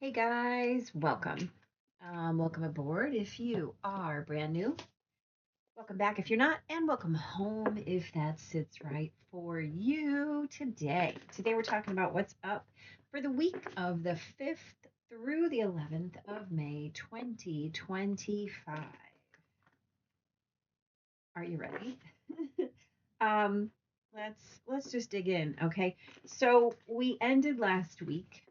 Hey guys, welcome. Welcome aboard if you are brand new. Welcome back if you're not, and welcome home if that sits right for you today. Today we're talking about what's up for the week of the 5th through the 11th of May 2025. Are you ready? um, let's just dig in, okay? So we ended last week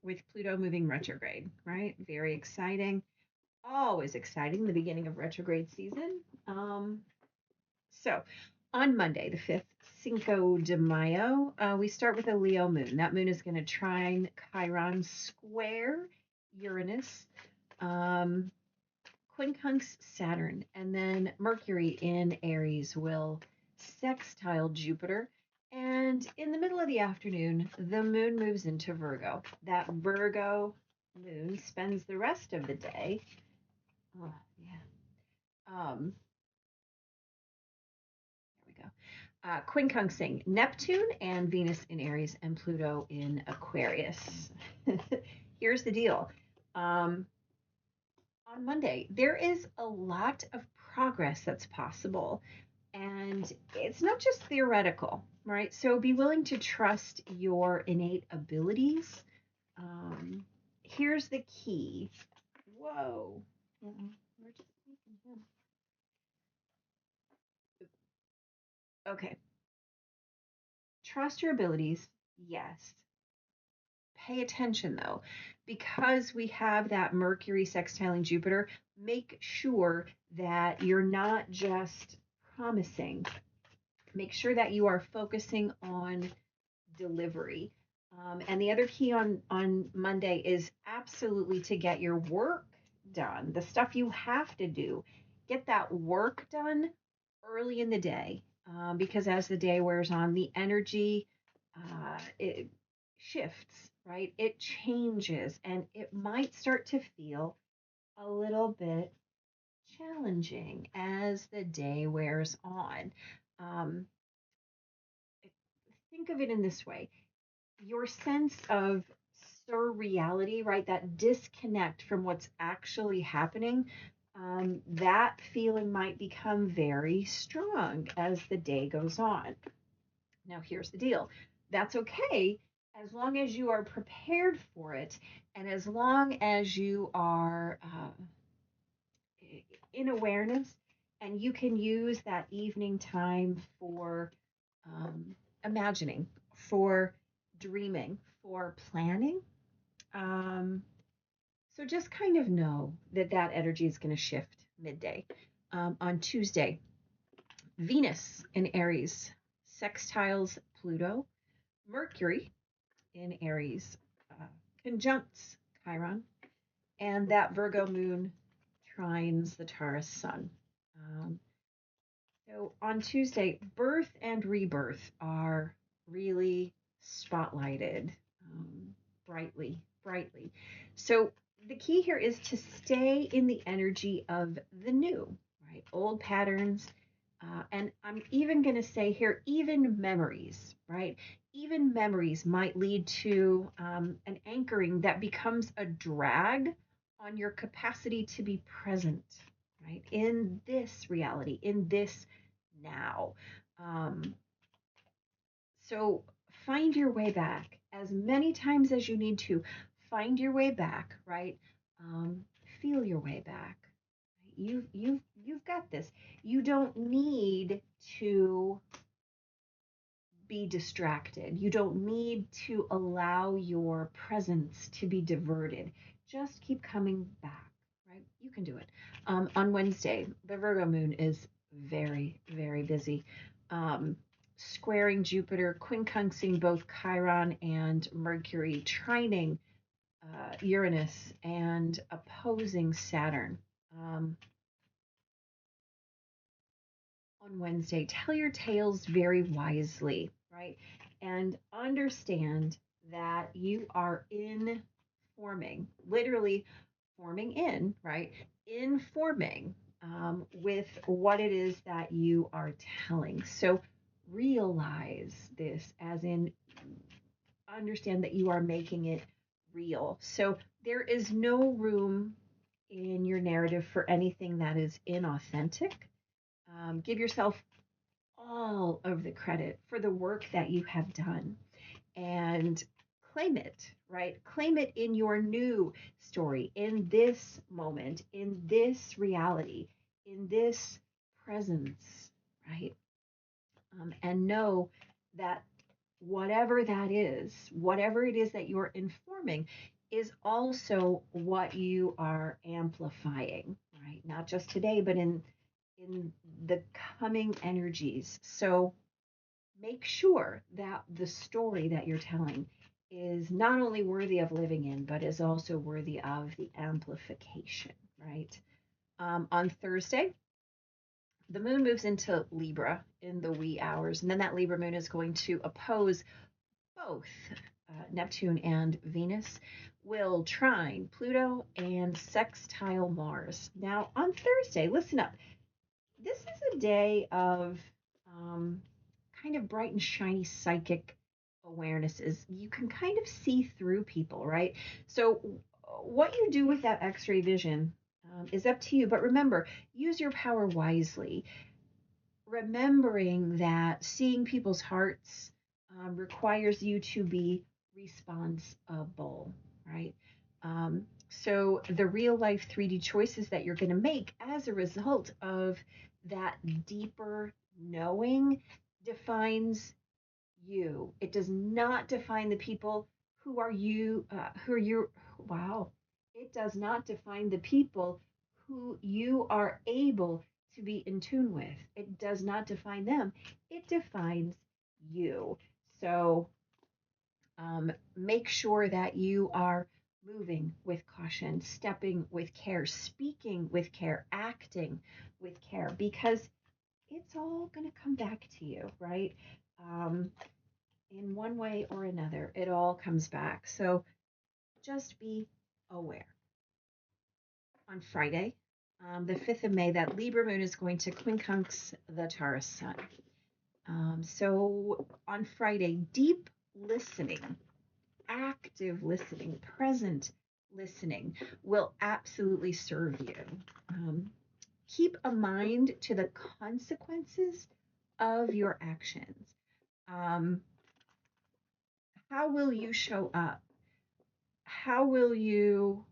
with Pluto moving retrograde, right? Very exciting. Always exciting, the beginning of retrograde season. So on Monday, the 5th, Cinco de Mayo, we start with a Leo moon. That moon is going to trine Chiron square Uranus, um, quincunx Saturn, and then Mercury in Aries will sextile Jupiter. And in the middle of the afternoon, the moon moves into Virgo. That Virgo moon spends the rest of the day. Oh, yeah. There we go. Quincunxing Neptune and Venus in Aries and Pluto in Aquarius. Here's the deal. Um, on Monday, there is a lot of progress that's possible. And it's not just theoretical, right? So be willing to trust your innate abilities. Um, Here's the key. Whoa. We're just making him. Okay. Trust your abilities. Yes. Pay attention though, because we have that Mercury sextiling Jupiter, make sure that you're not just promising. Make sure that you are focusing on delivery. And the other key on Monday is absolutely to get your work done, the stuff you have to do. Get that work done early in the day, because as the day wears on, the energy it shifts, right? It changes, and it might start to feel a little bit challenging as the day wears on. Um, think of it in this way: your sense of surreality, right? That disconnect from what's actually happening, that feeling might become very strong as the day goes on. Now, here's the deal: that's okay as long as you are prepared for it and as long as you are in awareness and you can use that evening time for imagining, for dreaming, for planning. Um, so just kind of know that that energy is going to shift midday. On Tuesday, Venus in Aries sextiles Pluto, Mercury in Aries conjuncts Chiron, and that Virgo moon trines the Taurus sun. Um, so on Tuesday, birth and rebirth are really spotlighted brightly, brightly. So the key here is to stay in the energy of the new, right? Old patterns. And I'm even going to say here, even memories, right? Even memories might lead to an anchoring that becomes a drag on your capacity to be present, right? In this reality, in this now. Um, so find your way back as many times as you need to. Find your way back, right? Um, Feel your way back. You've got this. You don't need to be distracted. You don't need to allow your presence to be diverted. Just keep coming back, right? You can do it. On Wednesday, the Virgo moon is very, very busy. Squaring Jupiter, quincunxing both Chiron and Mercury, trining Uranus, and opposing Saturn. Um, on Wednesday, tell your tales very wisely, right? And understand that you are in forming, literally forming in, right? Informing with what it is that you are telling. So realize this, as in understand that you are making it real. So there is no room in your narrative for anything that is inauthentic. Give yourself all of the credit for the work that you have done and claim it, right? Claim it in your new story, in this moment, in this reality, in this presence, right? And know that whatever it is that you're informing, is also what you are amplifying, right? Not just today, but in the coming energies. So make sure that the story that you're telling is not only worthy of living in, but is also worthy of the amplification, right? On Thursday, the moon moves into Libra in the wee hours, and then that Libra moon is going to oppose both Neptune and Venus, will trine Pluto and sextile Mars. Now, on Thursday, listen up. This is a day of um, kind of bright and shiny psychic awarenesses. You can kind of see through people, right? So, what you do with that x ray vision is up to you. But remember, use your power wisely, remembering that seeing people's hearts requires you to be responsible, right? So the real life 3D choices that you're going to make as a result of that deeper knowing defines you. It does not define the people who are you. Wow. It does not define the people who you are able to be in tune with. It does not define them. It defines you. So make sure that you are moving with caution, stepping with care, speaking with care, acting with care, because it's all going to come back to you, right? In one way or another, it all comes back. So just be aware. On Friday, the 5th of May, that Libra moon is going to quincunx the Taurus sun. So on Friday, deep listening, active listening, present listening will absolutely serve you. Keep a mind to the consequences of your actions. How will you show up? How will you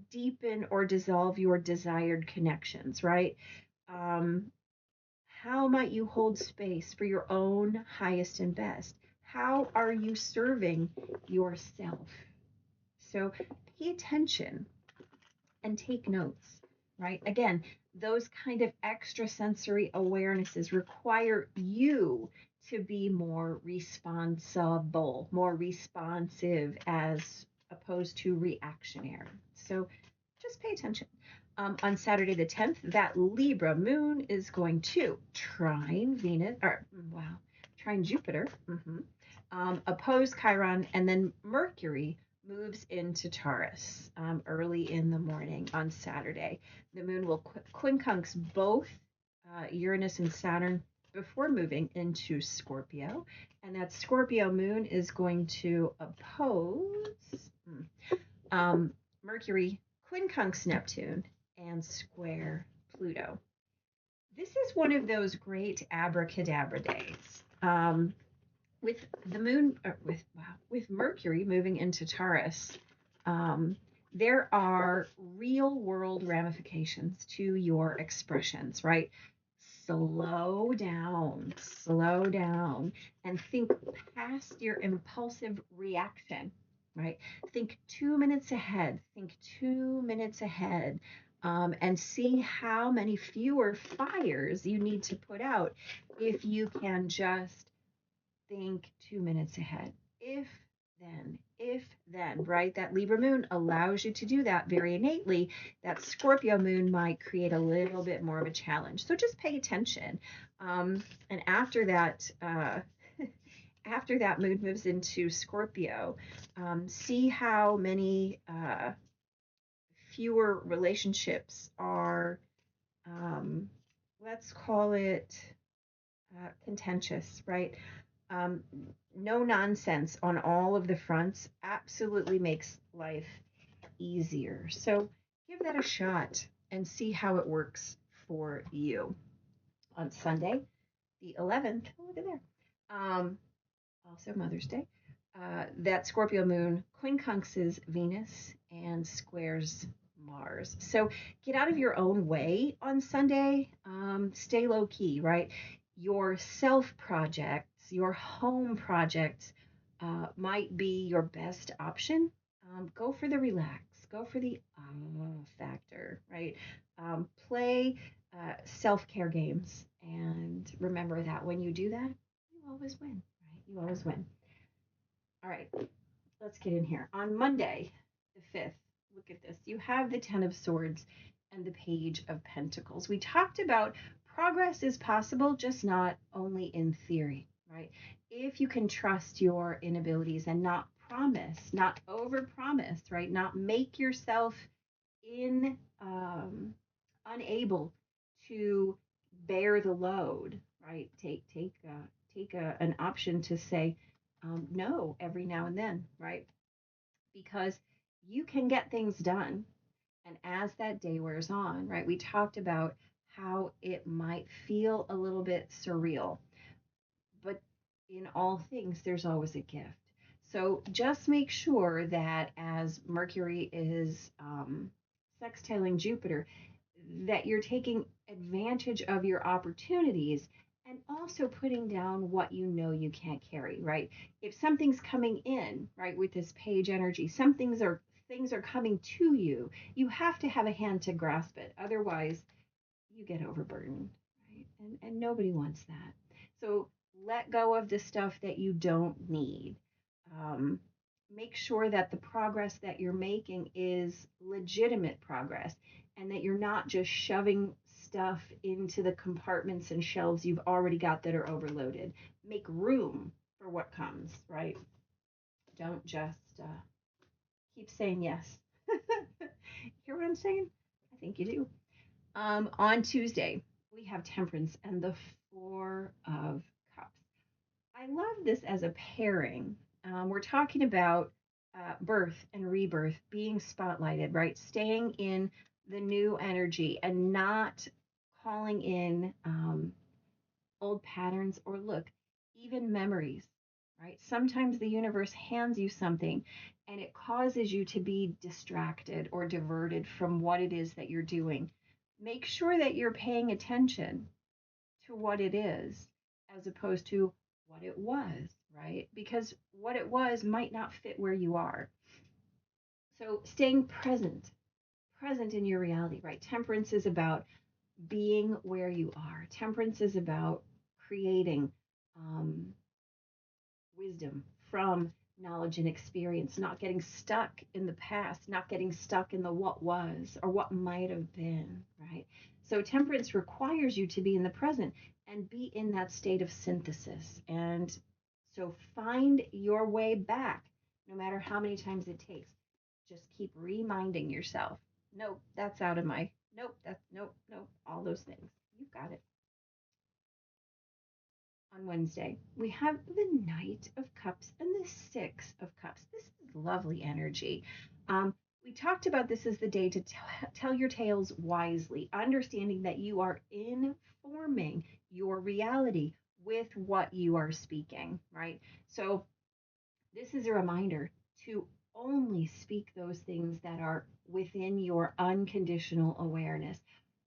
deepen or dissolve your desired connections, right? How might you hold space for your own highest and best? How are you serving yourself? So pay attention and take notes, right? Again, those kind of extrasensory awarenesses require you to be more responsible, more responsive as opposed to reactionary. So just pay attention. On Saturday the 10th, that Libra moon is going to trine Venus, or wow, trine Jupiter, oppose Chiron, and then Mercury moves into Taurus early in the morning on Saturday. The moon will quincunx both Uranus and Saturn before moving into Scorpio, and that Scorpio moon is going to oppose Mercury, quincunx Neptune, and square Pluto. This is one of those great abracadabra days. With the moon, with Mercury moving into Taurus, there are real world ramifications to your expressions, right? Slow down, and think past your impulsive reaction, right? Think 2 minutes ahead, and see how many fewer fires you need to put out if you can just think 2 minutes ahead. If then, right? That Libra moon allows you to do that very innately. That Scorpio moon might create a little bit more of a challenge. So just pay attention. And after that, after that moon moves into Scorpio, see how many fewer relationships are, let's call it contentious, right? Um, no nonsense on all of the fronts absolutely makes life easier. So give that a shot and see how it works for you. On Sunday, the 11th, oh, look at there, also Mother's Day, that Scorpio moon quincunxes Venus and squares Mars. So get out of your own way on Sunday. Stay low key, right? Your self projects, your home projects might be your best option. Go for the relax, go for the factor, right? Play self care games. And remember that when you do that, you always win, right? You always win. All right, let's get in here. On Monday, the 5th, look at this. You have the Ten of Swords and the Page of Pentacles. We talked about progress is possible, just not only in theory, right? If you can trust your inabilities and not promise, not overpromise, right? Not make yourself in unable to bear the load, right? Take an option to say no every now and then, right? Because you can get things done. And as that day wears on, right, we talked about how it might feel a little bit surreal, but in all things, there's always a gift. So just make sure that as Mercury is sextiling Jupiter, that you're taking advantage of your opportunities and also putting down what you know you can't carry, right? If something's coming in, right, with this page energy, things are coming to you, you have to have a hand to grasp it. Otherwise, you get overburdened, right? And nobody wants that. So let go of the stuff that you don't need. Um, Make sure that the progress that you're making is legitimate progress and that you're not just shoving stuff into the compartments and shelves you've already got that are overloaded. Make room for what comes, right? Don't just keep saying yes. Hear what I'm saying? I think you do. On Tuesday, we have Temperance and the Four of Cups. I love this as a pairing. We're talking about birth and rebirth being spotlighted, right? Staying in the new energy and not calling in old patterns or look, even memories, right? Sometimes the universe hands you something and it causes you to be distracted or diverted from what it is that you're doing. Make sure that you're paying attention to what it is as opposed to what it was, right? Because what it was might not fit where you are. So staying present in your reality, right? Temperance is about being where you are. Temperance is about creating um, wisdom from knowledge and experience, not getting stuck in the past, not getting stuck in the what was or what might have been, right? So temperance requires you to be in the present and be in that state of synthesis. And so find your way back, no matter how many times it takes. Just keep reminding yourself, nope, that's out of my, nope, that's, nope, all those things. You've got it. On Wednesday, we have the Knight of Cups and the Six of Cups. This is lovely energy. We talked about this as the day to tell your tales wisely, understanding that you are informing your reality with what you are speaking, right? So, this is a reminder to only speak those things that are within your unconditional awareness,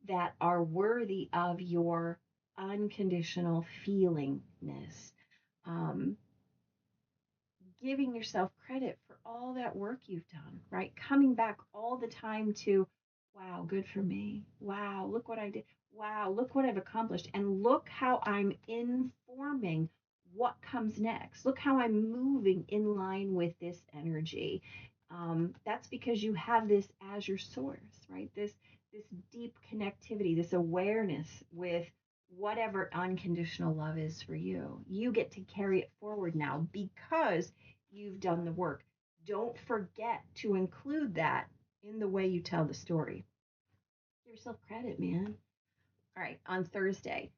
that are worthy of your unconditional feelingness. Um, Giving yourself credit for all that work you've done, right? Coming back all the time to, wow, good for me. Wow, look what I did. Wow, look what I've accomplished. And look how I'm informing what comes next. Look how I'm moving in line with this energy. That's because you have this as your source, right? This deep connectivity, this awareness with whatever unconditional love is for you. You get to carry it forward now because you've done the work. Don't forget to include that in the way you tell the story. Give yourself credit, man. All right, on Thursday,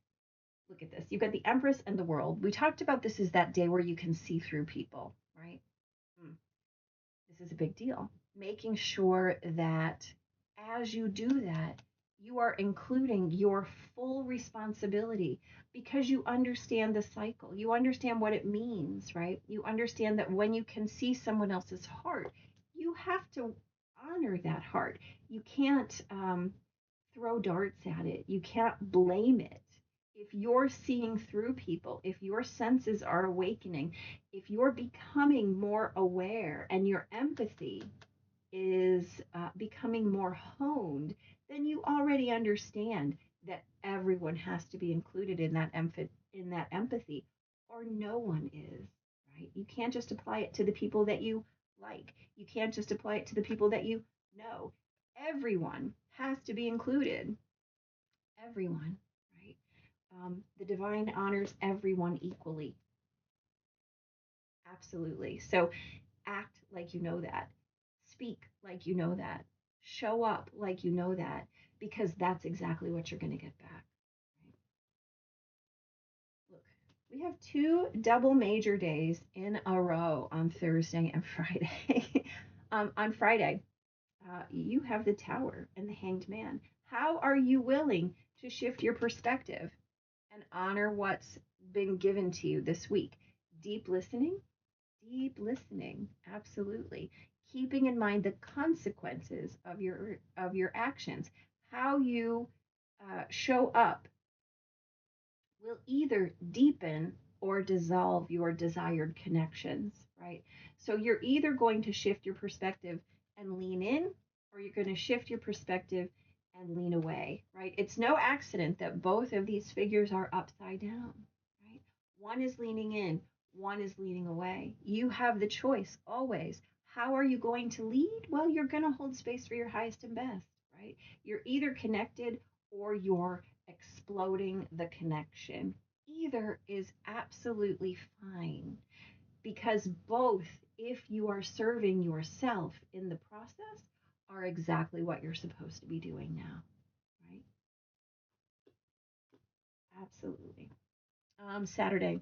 look at this. You've got the Empress and the World. We talked about this as that day where you can see through people, right? Mm. This is a big deal. Making sure that as you do that, you are including your full responsibility because you understand the cycle. You understand what it means, right? You understand that when you can see someone else's heart, you have to honor that heart. You can't throw darts at it. You can't blame it. If you're seeing through people, if your senses are awakening, if you're becoming more aware and your empathy is becoming more honed, then you already understand that everyone has to be included in that empathy, or no one is, right? You can't just apply it to the people that you like. You can't just apply it to the people that you know. Everyone has to be included. Everyone, right? The divine honors everyone equally. Absolutely. So act like you know that. Speak like you know that. Show up like you know that, because that's exactly what you're going to get back. Right? Look, we have two double major days in a row on Thursday and Friday. On Friday, you have the Tower and the Hanged Man. How are you willing to shift your perspective and honor what's been given to you this week? Deep listening, deep listening, absolutely. Keeping in mind the consequences of your actions, how you show up will either deepen or dissolve your desired connections, right? So you're either going to shift your perspective and lean in, or you're going to shift your perspective and lean away, right? It's no accident that both of these figures are upside down, right? One is leaning in, one is leaning away. You have the choice always. How are you going to lead? Well, you're going to hold space for your highest and best, right? You're either connected or you're exploding the connection. Either is absolutely fine, because both, if you are serving yourself in the process, are exactly what you're supposed to be doing now, right? Absolutely. Saturday,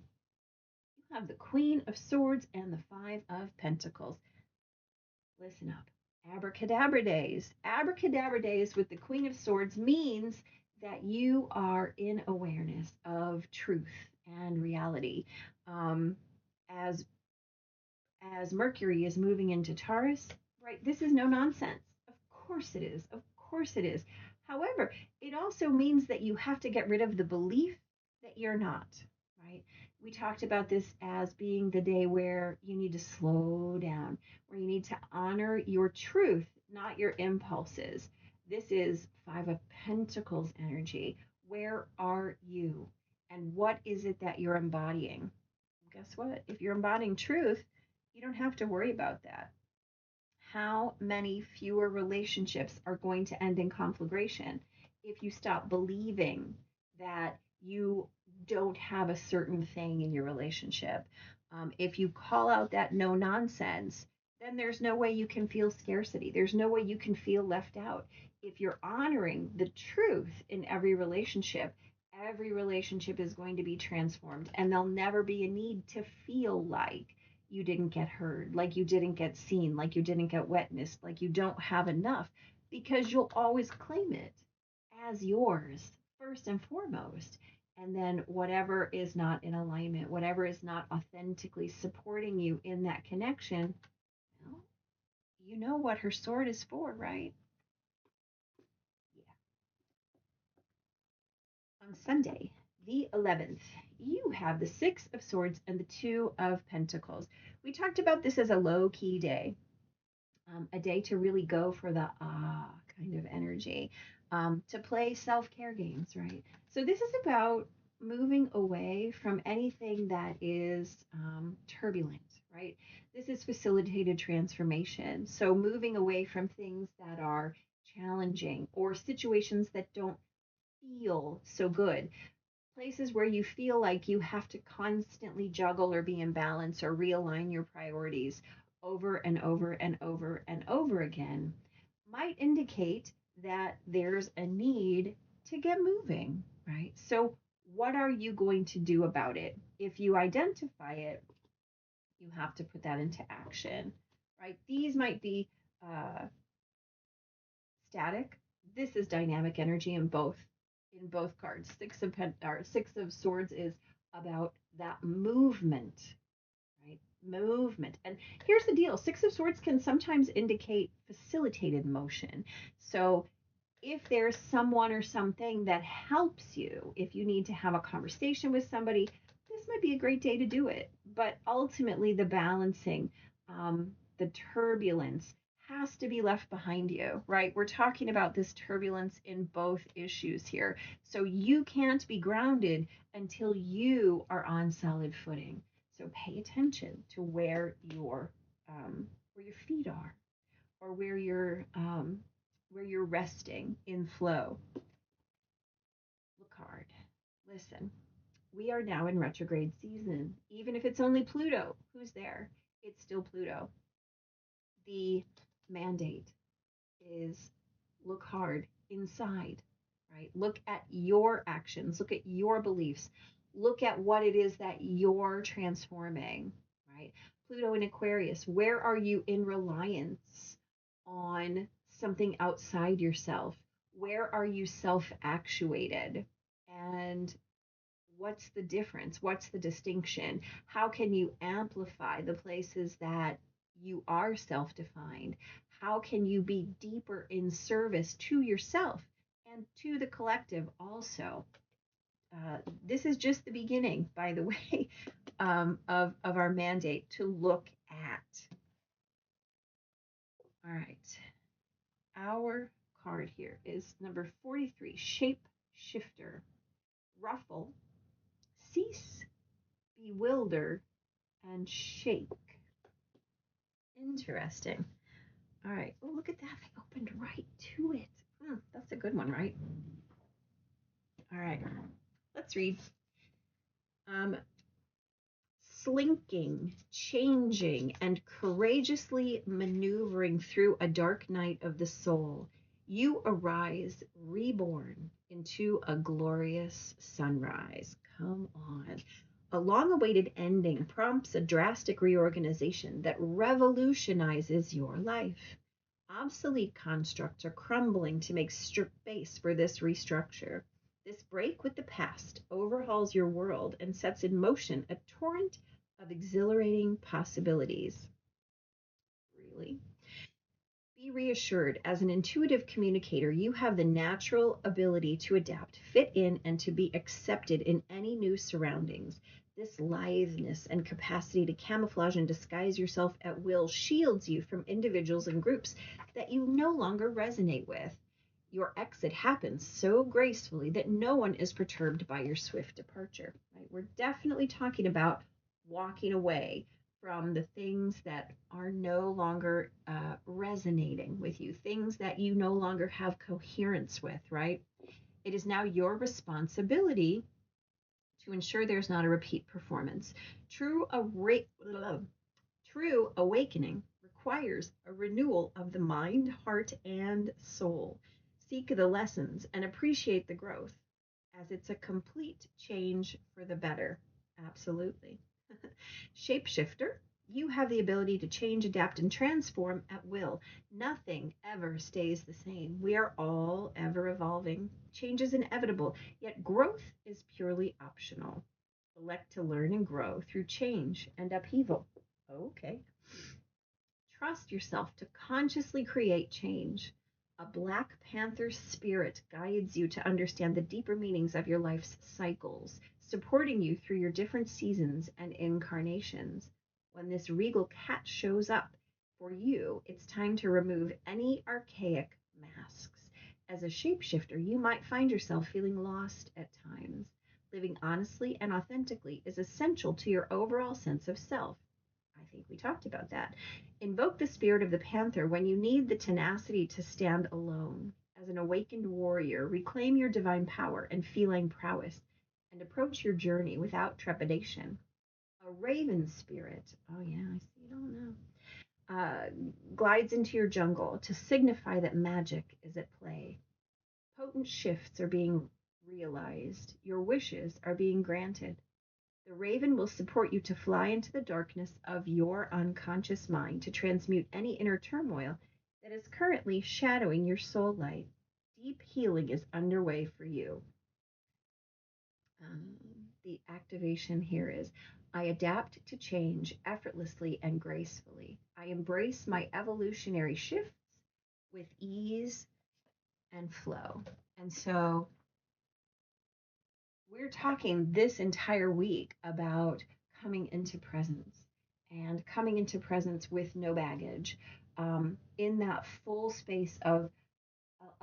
you have the Queen of Swords and the Five of Pentacles. Listen up. Abracadabra days. Abracadabra days with the Queen of Swords means that you are in awareness of truth and reality. As Mercury is moving into Taurus, right? This is no nonsense. Of course it is. Of course it is. However, it also means that you have to get rid of the belief that you're not, right? We talked about this as being the day where you need to slow down, where you need to honor your truth, not your impulses. This is Five of Pentacles energy. Where are you? And what is it that you're embodying? Guess what? If you're embodying truth, you don't have to worry about that. How many fewer relationships are going to end in conflagration if you stop believing that you don't have a certain thing in your relationship? If you call out that no nonsense, then there's no way you can feel scarcity. There's no way you can feel left out. If you're honoring the truth in every relationship is going to be transformed, and there'll never be a need to feel like you didn't get heard, like you didn't get seen, like you didn't get witnessed, like you don't have enough, because you'll always claim it as yours first and foremost. And then whatever is not in alignment, whatever is not authentically supporting you in that connection, well, you know what her sword is for, right? Yeah. On Sunday, the 11th, you have the Six of Swords and the Two of Pentacles. We talked about this as a low key day, a day to really go for the kind of energy, to play self care games, right? So, this is about moving away from anything that is turbulent, right? This is facilitated transformation. So, moving away from things that are challenging or situations that don't feel so good, places where you feel like you have to constantly juggle or be in balance or realign your priorities over and over and over and over again, might indicate that there's a need to get moving, right? So, What are you going to do about it? If you identify it, you have to put that into action, right? These might be static. This is dynamic energy in both cards. Six of Swords is about that movement, right? Movement. And here's the deal: Six of Swords can sometimes indicate facilitated motion. So if there's someone or something that helps you, if you need to have a conversation with somebody, this might be a great day to do it. But ultimately, the balancing, the turbulence has to be left behind you, right? We're talking about this turbulence in both issues here. So you can't be grounded until you are on solid footing. So pay attention to where your feet are, or where you're resting in flow. Look hard. Listen, we are now in retrograde season. Even if it's only Pluto, who's there? It's still Pluto. The mandate is look hard inside, right? Look at your actions, look at your beliefs, look at what it is that you're transforming, right? Pluto in Aquarius, where are you in reliance on something outside yourself? Where are you self actuated? And what's the difference? What's the distinction? How can you amplify the places that you are self defined? How can you be deeper in service to yourself and to the collective also? This is just the beginning, by the way, of our mandate to look at. All right. Our card here is number 43, Shape Shifter. Ruffle, cease, bewilder, and shake. Interesting. All right. Oh, look at that. They opened right to it. That's a good one, right? All right. Let's read. Slinking, changing, and courageously maneuvering through a dark night of the soul, you arise reborn into a glorious sunrise. Come on. A long-awaited ending prompts a drastic reorganization that revolutionizes your life. Obsolete constructs are crumbling to make space for this restructure. This break with the past overhauls your world and sets in motion a torrent of exhilarating possibilities. Really? Be reassured, as an intuitive communicator, you have the natural ability to adapt, fit in, and to be accepted in any new surroundings. This litheness and capacity to camouflage and disguise yourself at will shields you from individuals and groups that you no longer resonate with. Your exit happens so gracefully that no one is perturbed by your swift departure. Right? We're definitely talking about walking away from the things that are no longer resonating with you, things that you no longer have coherence with, right? It is now your responsibility to ensure there's not a repeat performance. True awakening requires a renewal of the mind, heart, and soul. Seek the lessons and appreciate the growth, as it's a complete change for the better. Absolutely. Shapeshifter, you have the ability to change, adapt, and transform at will. Nothing ever stays the same. We are all ever evolving. Change is inevitable, yet growth is purely optional. Elect to learn and grow through change and upheaval. Okay. Trust yourself to consciously create change. A Black Panther spirit guides you to understand the deeper meanings of your life's cycles, supporting you through your different seasons and incarnations. When this regal cat shows up for you, it's time to remove any archaic masks. As a shapeshifter, you might find yourself feeling lost at times. Living honestly and authentically is essential to your overall sense of self. I think we talked about that. Invoke the spirit of the panther when you need the tenacity to stand alone. As an awakened warrior, reclaim your divine power and feline prowess and approach your journey without trepidation. A raven spirit, oh yeah, I see it all now, glides into your jungle to signify that magic is at play. Potent shifts are being realized. Your wishes are being granted. The raven will support you to fly into the darkness of your unconscious mind to transmute any inner turmoil that is currently shadowing your soul light. Deep healing is underway for you. Um, the activation here is I adapt to change effortlessly and gracefully. I embrace my evolutionary shifts with ease and flow. And so we're talking this entire week about coming into presence and coming into presence with no baggage, in that full space of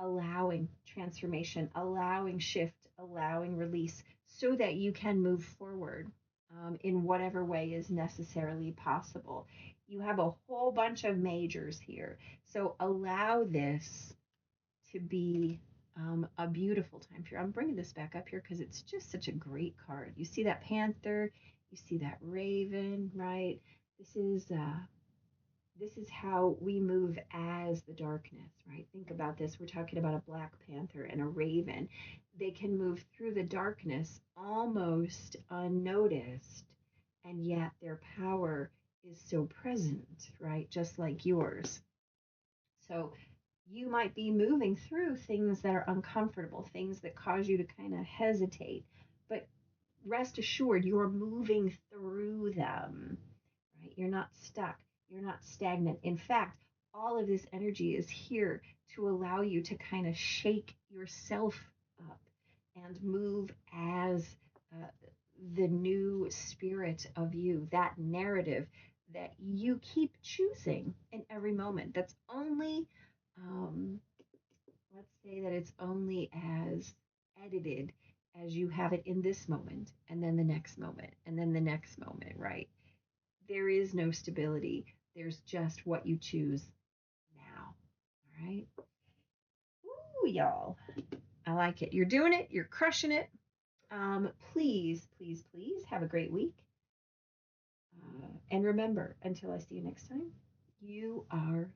allowing transformation, allowing shift, allowing release, so that you can move forward in whatever way is necessarily possible. You have a whole bunch of majors here. So allow this to be a beautiful time for you. I'm bringing this back up here because it's just such a great card. You see that panther, you see that raven, right? This is how we move as the darkness, right? Think about this. We're talking about a black panther and a raven. They can move through the darkness almost unnoticed, and yet their power is so present, right? Just like yours. So you might be moving through things that are uncomfortable, things that cause you to kind of hesitate, but rest assured you're moving through them, right? You're not stuck, you're not stagnant. In fact, all of this energy is here to allow you to kind of shake yourself up and move as uh, the new spirit of you, that narrative that you keep choosing in every moment. That's only, um, let's say that it's only as edited as you have it in this moment, and then the next moment, and then the next moment, right? There is no stability. There's just what you choose now. All right. Ooh, y'all. I like it. You're doing it. You're crushing it. Please, please, please have a great week. And remember, until I see you next time, you are